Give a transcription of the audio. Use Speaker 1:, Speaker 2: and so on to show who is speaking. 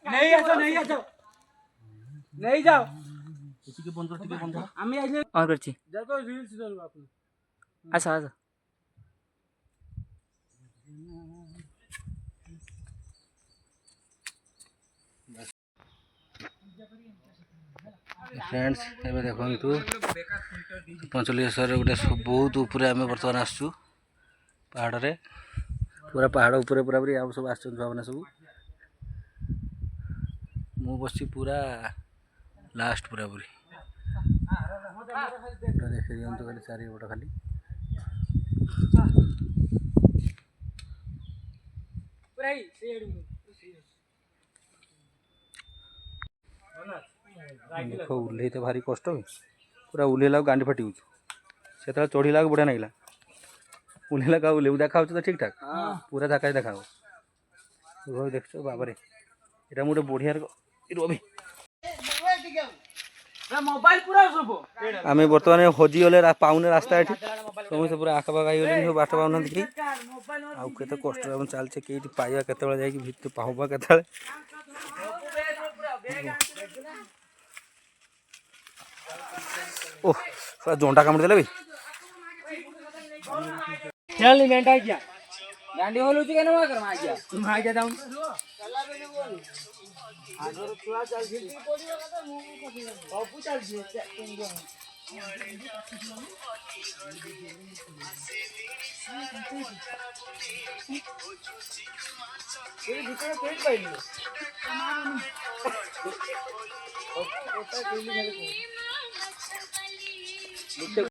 Speaker 1: नहीं आसो नहीं आसो नहीं जाओ इसी के बंद আমি আইলে
Speaker 2: অন করছি
Speaker 1: দেখো রিলস ধরবো আপনি
Speaker 2: আসো আসো
Speaker 3: फ्रेंड्स एबे देखंतु पंचलिंगेश्वर गोटे बहुत ऊपर आम बर्तमान आसचु पहाड़ रे पूरा पहाड़ ऊपर पूरा पूरी आम सब आसचन छुआ मैंने सब मु बस पूरा लास्ट पूरा पूरी देख दिखाते खाली चारिपट खाली
Speaker 1: पूरा ही सेड
Speaker 3: देख ओह्ल तो भारी कष्ट पूरा ओह्लैला गांडी फाटी से चढ़ला बढ़िया नागिला ओह्लैला का ओह्लू देखा तो ठीक ठाक पूरा झाका देखा देख बाबा यहाँ गोटे बढ़िया रवि
Speaker 1: मोबाइल पूरा सब
Speaker 3: आम बर्तमान हजिगले पाउने रास्ता ये समस्त पूरा आखपाख आई सब बाट पाऊना कि आउ के कष्ट चलचे कई पाइबा के पाहबा के ओह थोड़ा जोंटा कामड़ देले
Speaker 1: चल मेंटा गया गांडी होलु ती केना कर मा गया तुम आ जा जाऊं आगर छुआ चल छी बाबू चल छी ये ভিতরে কই পাইলি ওটা কইলি